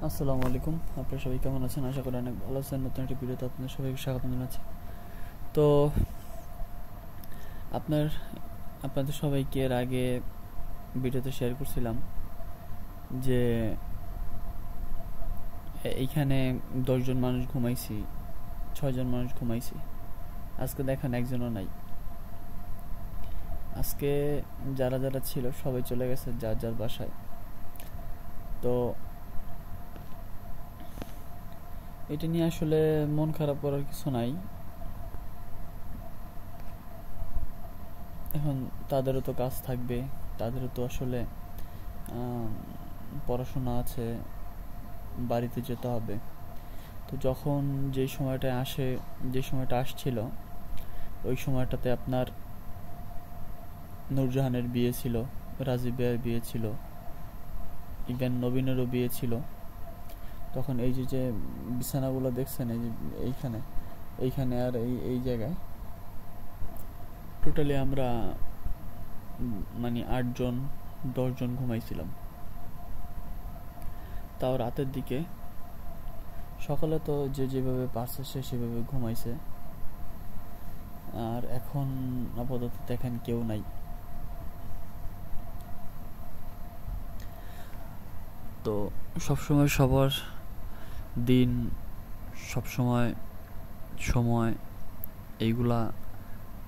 আসসালামু আলাইকুম। আপনারা সবাই কেমন আছেন? আশা করি অনেক ভালো আছেন। নতুন একটি ভিডিওতে আপনাদের সবাইকে স্বাগত জানাচ্ছি। তো আপনাদের সবাইকে এর আগে ভিডিওতে শেয়ার করছিলাম যে এইখানে 10 জন মানুষ ঘুমাইছি, 6 জন মানুষ ঘুমাইছি। আজকে দেখেন একজনও নাই। আজকে যারা যারা ছিল সবাই চলে গেছে যার যার বাসায়। তো এটা নিয়ে আসলে মন খারাপ করার কিছু নাই। এখন তাদেরও তো কাজ থাকবে, তাদেরও তো আসলে পড়াশোনা আছে, বাড়িতে যেতে হবে। তো যখন যে সময়টা আসছিল ওই সময়টাতে আপনার নূরজাহানের বিয়ে ছিল, রাজীব ভাইয়ের বিয়ে ছিল, ইভেন নবীনেরও বিয়ে ছিল। তখন এই যে বিছানাগুলো দেখছেন, এই যে এইখানে আর এই জায়গায় টোটালি আমরা মানে 8 জন 10 জন ঘুমাইছিলাম। তাও রাতের দিকে। সকালে তো যেভাবে পারছে সে সেভাবে ঘুমাইছে। আর এখন আপাতত দেখেন কেউ নাই। তো সবসময় সবার দিন, সবসময় সময় এইগুলা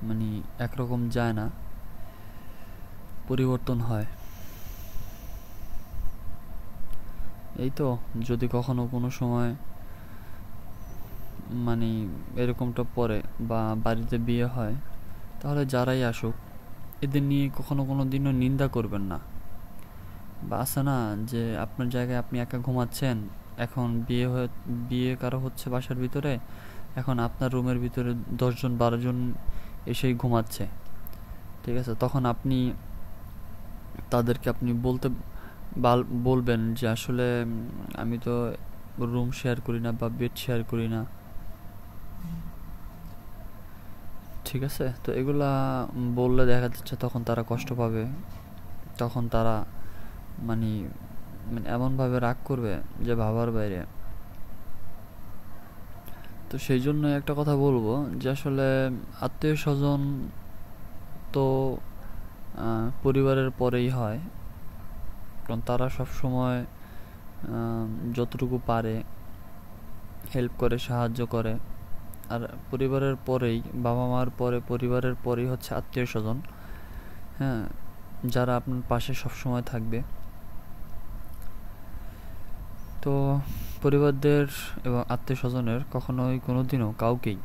মানে একরকম যায় না, পরিবর্তন হয়। এই তো যদি কখনো কোনো সময় মানে এরকমটা পড়ে বা বাড়িতে বিয়ে হয়, তাহলে যারাই আসুক এদের নিয়ে কখনো কোনো দিনও নিন্দা করবেন না। বা আছে না যে আপনার জায়গায় আপনি একা ঘুমাচ্ছেন, এখন বিয়ে কারো হচ্ছে বাসার ভিতরে, এখন আপনার রুমের ভিতরে 10 জন 12 জন এসেই ঘুমাচ্ছে, ঠিক আছে? তখন আপনি তাদেরকে বলবেন যে আসলে আমি তো রুম শেয়ার করি না বা বেড শেয়ার করি না, ঠিক আছে? তো এগুলা বললে দেখা যাচ্ছে তখন তারা কষ্ট পাবে, তখন তারা মানে এমনভাবে রাগ করবে যে ভাবার বাইরে। তো সেই জন্য একটা কথা বলবো যে আসলে আত্মীয় স্বজন তো পরিবারের পরেই হয়, কারণ তারা সব সময় যতটুকু পারে হেল্প করে, সাহায্য করে। আর পরিবারের পরেই, বাবা মার পরে পরিবারের পরেই হচ্ছে আত্মীয় স্বজন, হ্যাঁ, যারা আপনার পাশে সব সময় থাকবে। তো পরিবারদের এবং আত্মীয় স্বজনের কখনোই কোনোদিনও কাউকেই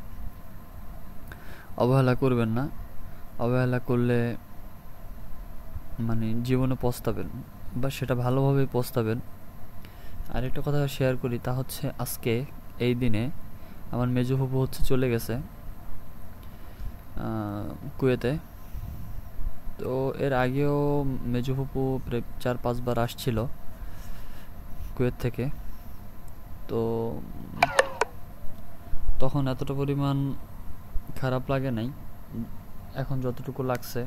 অবহেলা করবেন না। অবহেলা করলে মানে জীবনে পস্তাবেন, বা সেটা ভালোভাবে পস্তাবেন। আর একটা কথা শেয়ার করি, তা হচ্ছে আজকে এই দিনে আমার মেজো ফুপু হচ্ছে চলে গেছে কুয়েতে। তো এর আগেও মেজো ফুপু প্রায় 4-5 বার আসছিল কুয়েত থেকে। তো তখন এতটা পরিমাণ খারাপ লাগে নাই, এখন যতটুকু লাগছে।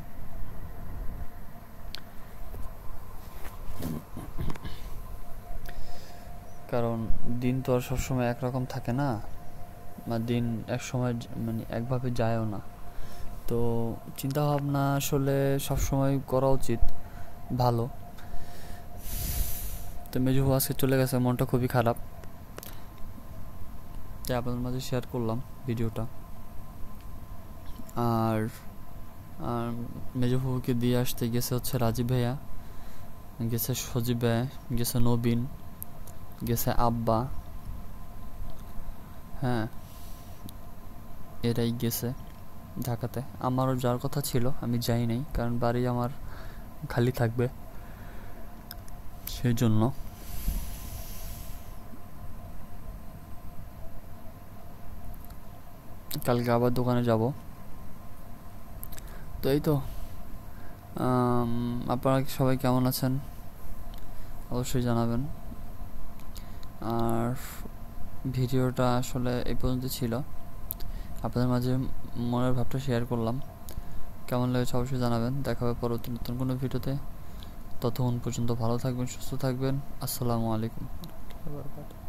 কারণ দিন তো আর সবসময় একরকম থাকে না, বা দিন এক সময় মানে একভাবে যায়ও না। তো চিন্তা ভাবনা আসলে সবসময় করা উচিত ভালো। তো মেজু আজকে চলে গেছে, মনটা খুবই খারাপ, তাই আপনাদের মাঝে শেয়ার করলাম ভিডিওটা। আর মেজু ফুফুকে দিয়ে আসতে গেছে হচ্ছে রাজীব ভাইয়া, গেছে সজীব ভাইয়া, গেছে নবীন, গেছে আব্বা, হ্যাঁ, এরাই গেছে ঢাকাতে। আমারও যাওয়ার কথা ছিল, আমি যাই নাই, কারণ বাড়ি আমার খালি থাকবে, সেই জন্য। কালকে আবার দোকানে যাব। তো এই তো, আপনারা সবাই কেমন আছেন অবশ্যই জানাবেন। আর ভিডিওটা আসলে এই পর্যন্ত ছিল, আপনাদের মাঝে মনের ভাবটা শেয়ার করলাম। কেমন লেগেছে অবশ্যই জানাবেন। দেখা হবে পরবর্তী নতুন কোনো ভিডিওতে। ততক্ষণ পর্যন্ত ভালো থাকবেন, সুস্থ থাকবেন। আসসালামু আলাইকুম। ওয়া বারাকাতুহু।